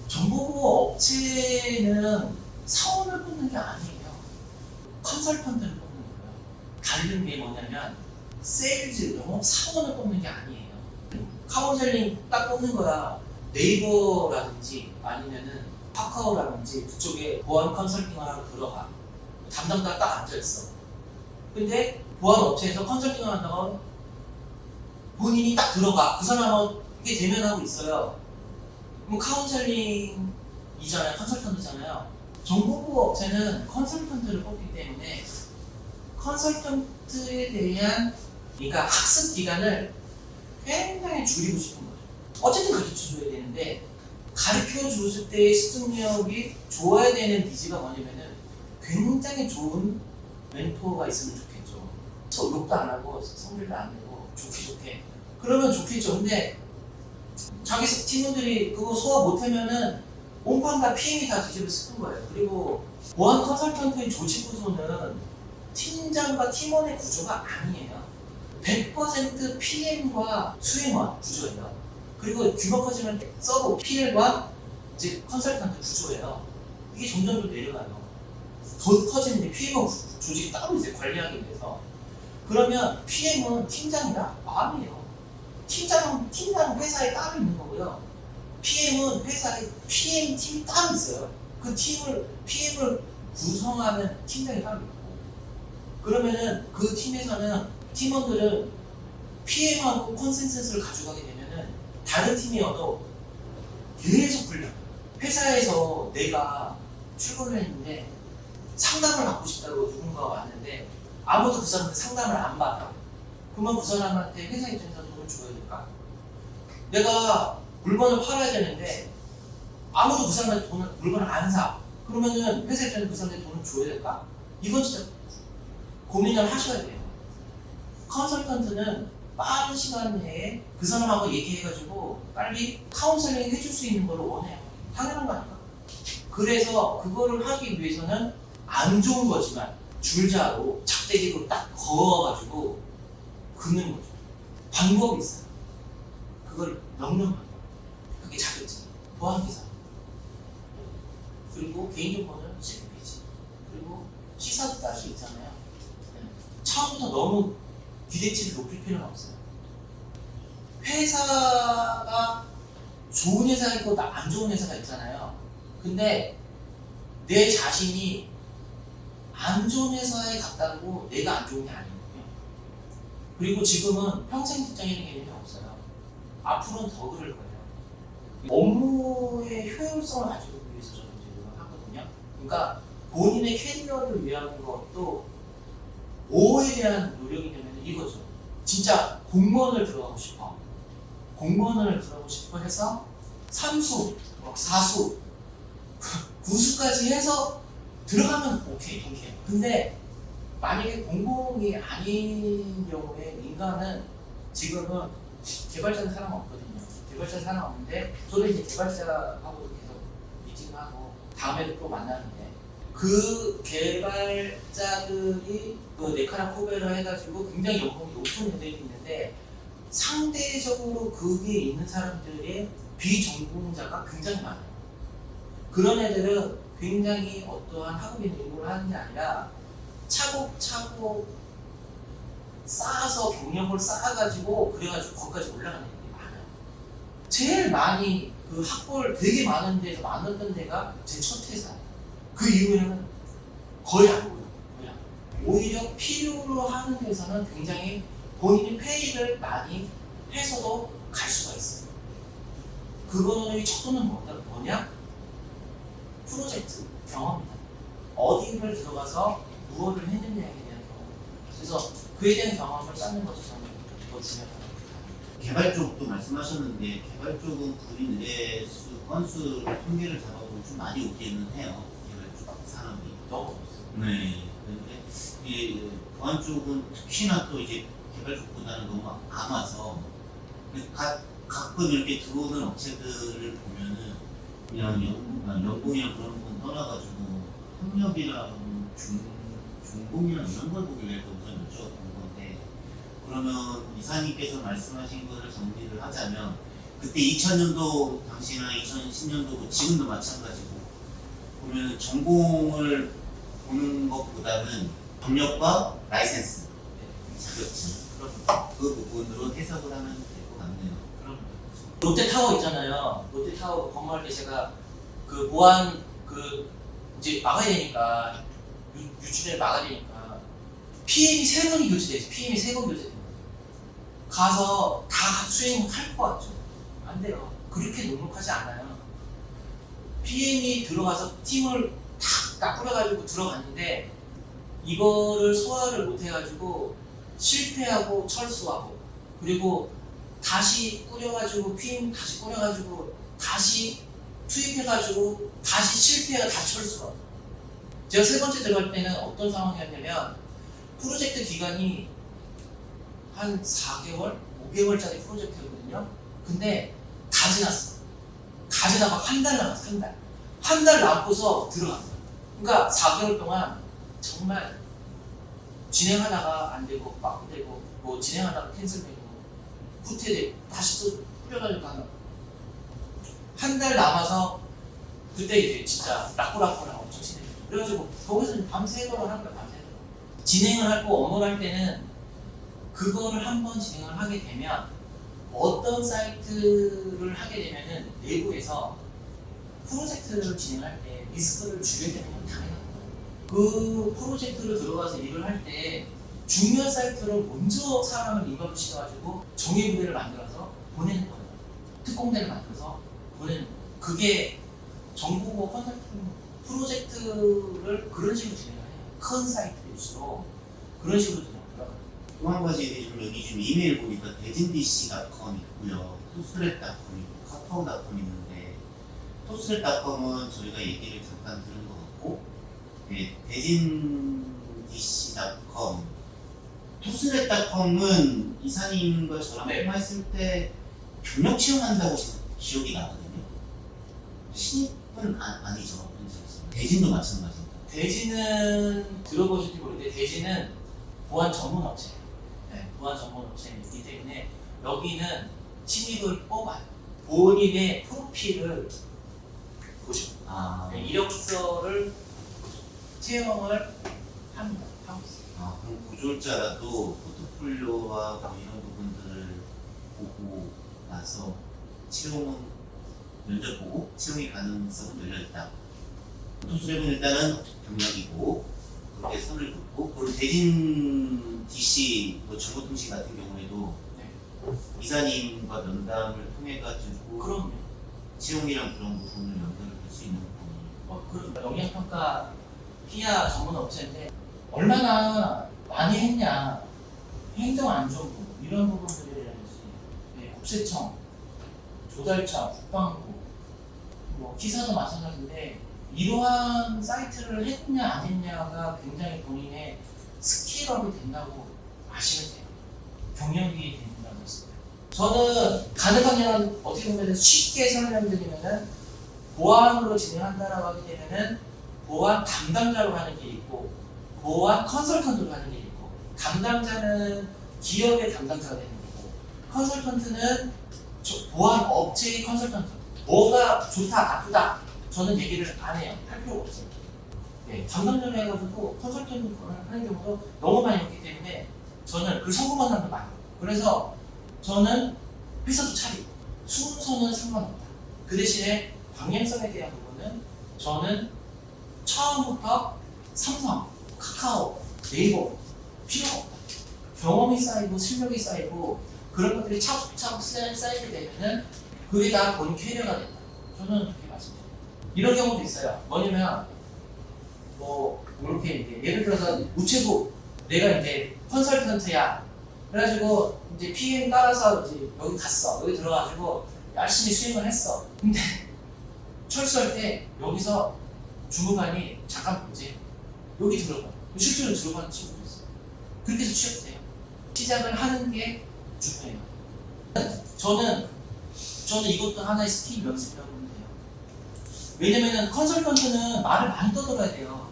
정보보호 업체는 사원을 뽑는 게 아니에요. 컨설턴트를 뽑는 거예요. 다른 게 뭐냐면 세일즈, 영업 사원을 뽑는 게 아니에요. 카운셀링 딱 뽑는 거야. 네이버라든지 아니면은 카카오라든지 그쪽에 보안 컨설팅을 하러 들어가. 담당자가 딱 앉아있어. 근데 보안 업체에서 컨설팅을 한다고 본인이 딱 들어가. 그 사람하고 이게 대면하고 있어요. 그럼 카운셀링이잖아요. 컨설턴트잖아요. 정보보호 업체는 컨설턴트를 뽑기 때문에 컨설턴트에 대한 그러니까 학습 기간을 굉장히 줄이고 싶은 거죠. 어쨌든 가르쳐줘야 되는데 가르쳐줬을 때의 습득력이 좋아야 되는 니즈가 뭐냐면은 굉장히 좋은 멘토가 있으면 좋겠죠. 욕도 안 하고 성질도 안 내고 좋게 그러면 좋겠죠. 근데 자기 팀원들이 그거 소화 못하면은 온판 다 PM이 다 뒤집어 쓰는 거예요. 그리고 보안 컨설턴트의 조직 구조는 팀장과 팀원의 구조가 아니에요. 100% PM과 수행원 구조예요. 그리고 규모 커지면 서브 PL과 이제 컨설턴트 구조예요. 이게 점점 더 내려가요. 더 커지는데 PM은 조직이 따로 이제 관리하기 위해서. 그러면 PM은 팀장이다? 아니에요. 팀장 회사에 따로 있는 거고요. PM은 회사에 PM 팀이 따로 있어요. 그 PM을 구성하는 팀장이 따로 있고. 그러면은 그 팀에서는 팀원들은 PM하고 컨센서스를 가져가게 되면은 다른 팀이 얻어 계속 불려. 회사에서 내가 출근을 했는데 상담을 받고 싶다고 누군가가 왔는데 아무도 그 사람한테 상담을 안 받아. 그러면 그 사람한테 회사 입장에서 돈을 줘야 될까? 내가 물건을 팔아야 되는데 아무도 그 사람한테 물건을 안 사. 그러면은 회사 입장에서 그 사람한테 돈을 줘야 될까? 이건 진짜 고민을 하셔야 돼요. 컨설턴트는 빠른 시간 내에 그 사람하고 얘기해가지고 빨리 카운셀링 해줄 수 있는 걸 원해요. 당연한 거 아닌가? 그래서 그거를 하기 위해서는 안 좋은 거지만 줄자로 작대기로 딱 그어가지고 긋는 거죠. 방법이 있어요. 그걸 넣는 방법. 그게 자격증, 보안기사. 그리고 개인정보는 CPPG. 그리고 시사도 딸 수 있잖아요. 처음부터 너무 기대치를 높일 필요는 없어요. 회사가 좋은 회사가 있고 안 좋은 회사가 있잖아요. 근데 내 자신이 안 좋은 회사에 갔다고 내가 안 좋은 게 아니거든요. 그리고 지금은 평생 직장이라는 개념이 없어요. 앞으로는 더 그럴 거예요. 업무의 효율성을 가지고 위해서 저는 이제 하거든요. 그러니까 본인의 캐리어를 위한 것도 5에 대한 노력이 되면 이거죠. 진짜 공무원을 들어가고 싶어. 공무원을 들어가고 싶어 해서 3수, 4수, 9수까지 해서 들어가면 오케이, 동의해요. 근데 만약에 공공이 아닌 경우에 인간은 지금은 개발자는 사람 없거든요. 개발자 사람 없는데 저도 이제 개발자하고도 계속 미팅도 하고 다음에도 또 만나는데 그 개발자들이 그 네카나 코베라 해가지고 굉장히 연봉이 높은 애들이 있는데 상대적으로 거기에 있는 사람들의 비전공자가 굉장히 많아요. 그런 애들은 굉장히 어떠한 학업인 연구를 하는 게 아니라 차곡차곡 쌓아서 경력을 쌓아가지고 그래가지고 거기까지 올라가는 애들이 많아요. 제일 많이 그 학벌 되게 많은 데서 많았던 데가 제 첫 회사예요. 그 이후에는 거의 안 보여요. 거의 안 보여요. 오히려 필요로 하는 회사는 굉장히 본인이 페이를 많이 해서도 갈 수가 있어요. 그거의 척도는 뭐냐? 프로젝트 경험이다. 어디를 들어가서 무엇을 했느냐에 대한 경험. 그래서 그에 대한 경험을 쌓는 것이 저는 더 중요하다고 생각합니다. 개발 쪽도 말씀하셨는데 개발 쪽은 구인 의뢰수 건수 통계를 잡아도 좀 많이 오기는 해요. 개발 쪽 산업이. 너무 없어요. 네. 그런데 이 보안 쪽은 특히나 또 이제 개발 쪽보다는 너무 안 와서 가끔 이렇게 들어오는 업체들을 보면은 그냥 연봉이랑 그런 건 떠나가지고 협력이랑 중공이랑 이런 걸 보길래 우선 여쭤본 건데, 그러면 이사님께서 말씀하신 거를 정리를 하자면 그때 2000년도 당시나 2010년도 지금도 마찬가지고 보면 전공을 보는 것보다는 경력과 라이센스, 자격증 그 부분으로 해석을 하면 될 것 같네요. 롯데타워 있잖아요. 롯데타워 건물할 때 제가 그 보안 그 이제 막아야 되니까 유출을 막아야 되니까 PM이 3번이 교체돼요. PM이 3번 교체돼요. 가서 다 수행할 것 같죠? 안 돼요. 그렇게 넉넉하지 않아요. PM이 들어가서 팀을 탁 뿌려가지고 들어갔는데 이거를 소화를 못해가지고 실패하고 철수하고 그리고 다시 꾸려가지고 PM 다시 꾸려가지고 다시 투입해가지고 다시 실패가 다 철수하고. 제가 3번째 들어갈 때는 어떤 상황이었냐면 프로젝트 기간이 한 4개월, 5개월짜리 프로젝트였거든요. 근데 다 지났어. 다 지나고 한 달 남았어. 한 달 남고서 들어갔어요. 그러니까 4개월 동안 정말 진행하다가 안 되고 막되고 뭐 진행하다가 캔슬되고 후퇴되고 다시 또 뿌려가지고 가는 한 달 남아서 그때 이제 진짜 라꾸라꾸랑 엄청 친해요. 그래가지고 거기서 밤새도록 하는 거야. 밤새도록 진행을 하고 업무를 할 때는 그거를 한번 진행을 하게 되면 어떤 사이트를 하게 되면은 내부에서 프로젝트를 진행할 때 리스크를 줄여야 되는 건 당연한 거예요. 그 프로젝트를 들어가서 일을 할 때 중요한 사이트를 먼저 사람을 인건을 시켜가지고 정예부대를 만들어서 보내는 거예요. 특공대를 만들어서 보내는 거예요. 그게 정보고 컨설팅 프로젝트를 그런 식으로 진행을 해요. 큰 사이트일수록 그런 식으로 진행하더라고요. 또 한 가지 좀 여기 지금 이메일 보니까 대진DC.com 있고요, 토스렛.com 있고 카카오.com 있는데 토스렛.com은 저희가 얘기를 잠깐 들은 것 같고, 네, 대진DC.com, 토스렛.com은 이사님과 저랑 네. 통화했을 때 경력 채용한다고 기억이 나거든요. 신입은 아니죠. 대진도 마찬가지입니다. 대진은 들어보실지 모르는데 대진은 보안 전문 업체예요. 네, 보안 전문 업체이기 때문에 여기는 신입을 뽑아요. 본인의 프로필을 보죠. 네, 이력서를 채용을 합니다. 하고 있어요. 그럼 고졸자라도 포트폴리오와 뭐 이런 부분들을 보고 나서 면접 보고 채용이 가능성은 열려있다. 토스랩은 일단은 경력이고 그렇게 선을 긋고, 그리고 대진 DC 뭐 정보통신 같은 경우에도 네. 이사님과 면담을 통해 가지고 그럼요. 채용이랑 그런 부분을 연결을 할 수 있는 부분이. 영양평가 피아 전문 업체인데 얼마나 많이 했냐, 행정안전부 이런 부분들이라든지 국세청, 조달청, 국방부, 뭐 기사도 마찬가지인데 이러한 사이트를 했냐 안 했냐가 굉장히 본인의 스킬업이 된다고 아시면 돼요. 경력이 된다고 했어요. 저는 가능하면 어떻게 보면 쉽게 설명드리면은 보안으로 진행한다라고 하게 되면은 보안 담당자로 가는 길이 있고 보안 컨설턴트로 가는 길이 있고 담당자는 기업의 담당자가 되는 거고 컨설턴트는 보안 업체의 컨설턴트 뭐가 좋다 나쁘다 저는 얘기를 안 해요. 할 필요가 없어요. 네, 담당자로 해가지고 컨설턴트 하는 경우도 너무 많이 있기 때문에 저는 그 성공한 사람도 많아요. 그래서 저는 회사도 차리고 순서는 상관없다. 그 대신에 방향성에 대한 부분은 저는 처음부터 삼성, 카카오, 네이버 필요가 없다. 경험이 쌓이고 실력이 쌓이고 그런 것들이 차곡차곡 쌓이게 되면은 그게 다 본 캐리어가 된다. 저는 그렇게 말씀드려요. 이런 경우도 있어요. 뭐냐면 뭐 이렇게 이제 예를 들어서 우체국 내가 이제 컨설턴트야. 그래가지고 이제 PM 따라서 이제 여기 갔어. 여기 들어가지고 열심히 수행을 했어. 근데 철수할 때 여기서 주무관이 잠깐 보지. 여기 들어가. 실제로 들어가는 친구도 있어요. 그렇게 해서 취업돼요. 시작을 하는 게 중요해요. 저는 이것도 하나의 스킬 연습이라고 보면 돼요. 왜냐면은 컨설턴트는 말을 많이 떠들어야 돼요.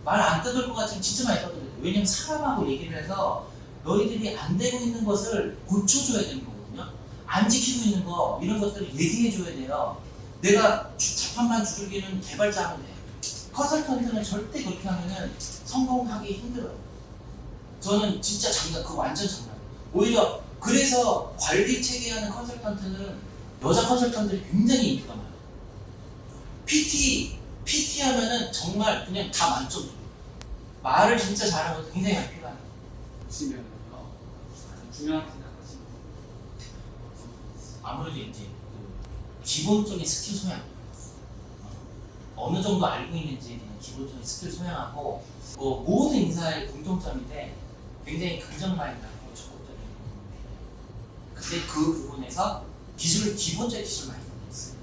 말 안 떠들 것 같으면 진짜 많이 떠들어야 돼요. 왜냐면 사람하고 얘기를 해서 너희들이 안 되고 있는 것을 고쳐줘야 되는 거거든요. 안 지키고 있는 거 이런 것들을 얘기해줘야 돼요. 내가 자판만 두들기는 개발자 하면 돼. 컨설턴트는 절대 그렇게 하면은 성공하기 힘들어요. 저는 진짜 장난, 그거 완전 장난. 오히려 그래서 관리 체계하는 컨설턴트는 여자 컨설턴트들이 굉장히 인기가 많아요. PT 하면은 정말 그냥 다 만점. 말을 진짜 잘하는 것도 굉장히 많이 필요해요. 보시면 가장 중요한 생각하시는 아무래도 이제 그 기본적인 스킬 소양 어느 정도 알고 있는지에 대한 기본적인 스킬 소양하고 뭐 모든 인사의 공통점인데 굉장히 긍정 마인드하고 적극적인 부분이에요. 근데 그 부분에서 기본적인 기술 많이 있어요.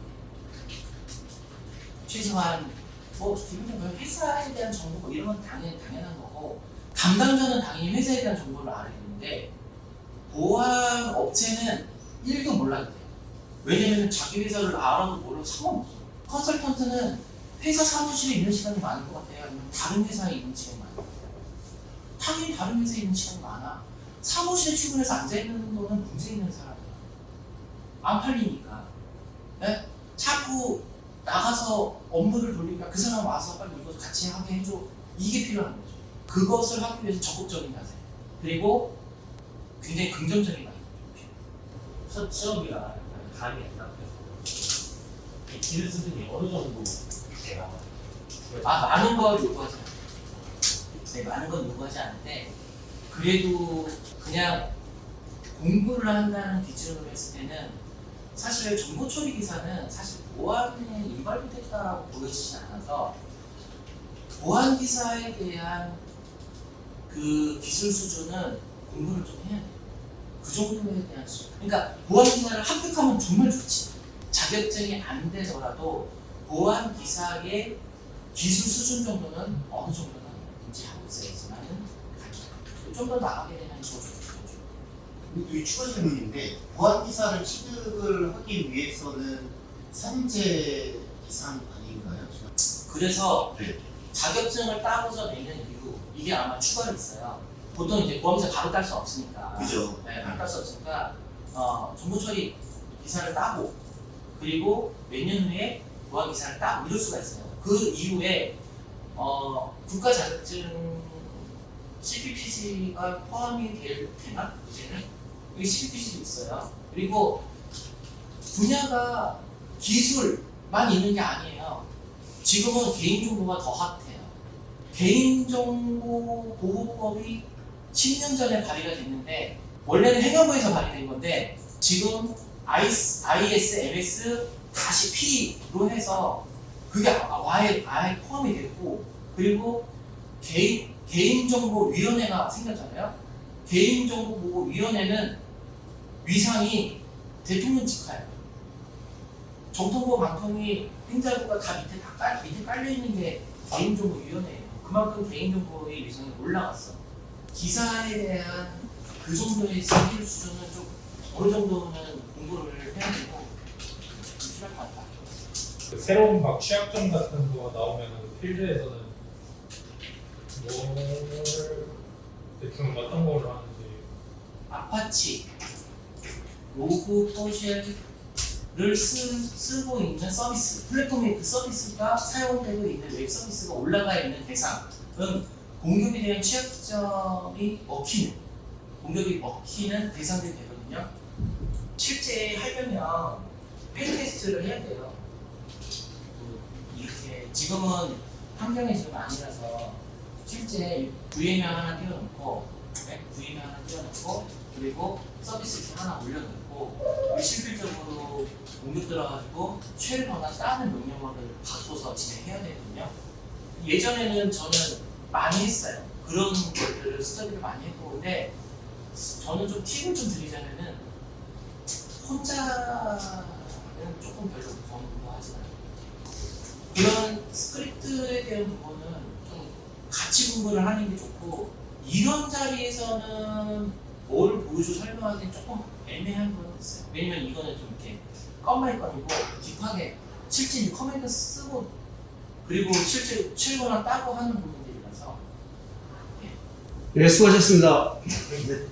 최소한 뭐 기본적으로 회사에 대한 정보 뭐 이런 건 당연한 거고 담당자는 당연히 회사에 대한 정보를 알아야 되는데 보안 업체는 1도 몰라도 돼요. 왜냐면 자기 회사를 알아도 몰라도 상관없어요. 컨설턴트는 회사 사무실에 있는 시간이 많을 것 같아요. 아니면 다른 회사에 있는 시간이 많아요. 당연히 다른 회사에 있는 시간이 많아. 사무실에 출근해서 앉아있는 거는 문제 있는 사람이야. 안 팔리니까. 네? 자꾸 나가서 업무를 돌리니까 그 사람 와서 빨리 이거 같이 하게 해줘. 이게 필요한 거죠. 그것을 하기 위해서 적극적인 자세. 그리고 굉장히 긍정적인 마인드. 첫 시험이라 감이 안 나요. 이 기술 수준이 어느 정도 돼요? 많은 걸 요구하지 않아요. 네, 많은 건 요구하지 않는데 그래도 그냥 공부를 한다는 기준으로 했을 때는 사실 정보 처리 기사는 사실 보안에 인발부됐다라고 보여지지 않아서 보안 기사에 대한 그 기술 수준은 공부를 좀 해야 돼요. 그 정도에 대한 수준. 그러니까 보안 기사를 합격하면 정말 좋지. 자격증이 안 되더라도 보안 기사의 기술 수준 정도는 어느 정도는 인지하고 있어야지만은 좀 더 나가게 되면 더 좋죠. 이 추가 질문인데 보안 기사를 취득을 하기 위해서는 3제 이상 아닌가요? 그래서 네. 자격증을 따고서 내는 이유 이게 아마 추가로 있어요. 보통 이제 보안기사 바로 딸 수 없으니까. 그죠? 네, 바로 딸 수 없으니까 정보 처리 기사를 따고 그리고 몇 년 후에 보안 기사를 따고 이럴 수가 있어요. 그 이후에 국가 자격증 CPPG가 포함이 되나? 이제는 여기 CPPG도 있어요. 그리고 분야가 기술만 있는 게 아니에요. 지금은 개인정보가 더 핫해요. 개인정보보호법이 10년 전에 발의가 됐는데 원래는 행안부에서 발의된 건데 지금 ISMS 다시 P로 해서 그게 아예 포함이 됐고 그리고 개인정보위원회가 생겼잖아요. 개인정보보호위원회는 위상이 대통령 직하예요. 정통부, 방통위, 행자부가 다 밑에 깔려 있는 게 개인정보위원회예요. 그만큼 개인정보의 위상이 올라갔어. 기사에 대한 그 정도의 스킬 수준은 좀 어느 정도는 공부를 해야 되고 필요할 것 같다. 그 새로운 막 취약점 같은 거 나오면 필드에서는 뭘 대충 어떤 걸 하는지. 아파치, 로그 포쉘을 쓰고 있는 서비스, 플랫폼의 그 서비스가 사용되고 있는 웹 서비스가 올라가 있는 대상은 공격에 대한 취약점이 공격이 먹히는 대상들이 되거든요. 실제 하려면 펜테스트를 해야 돼요. 이렇게 지금은 환경이 지금 아니라서 실제 VMware 하나 띄워놓고 그리고 서비스 이렇게 하나 올려놓고 실질적으로 공격 들어가지고 쉘거나 다른 명령어를 바꿔서 진행해야 되거든요. 예전에는 저는 많이 했어요. 그런 것들을 스터디를 많이 했고, 근데 저는 좀 팁을 좀 드리자면은 혼자는 조금 별로 공부하지 않아요. 그런 스크립트에 대한 부분은 좀 같이 공부를 하는 게 좋고, 이런 자리에서는 뭘 보여주고 설명하기엔 조금 애매한 부분이 있어요. 왜냐면 이거는 좀 이렇게 건말건이고 딥하게 실제 이 커맨드 쓰고 그리고 실제 칠거나 따고 하는 부분들이라서 네, 수고하셨습니다. 네.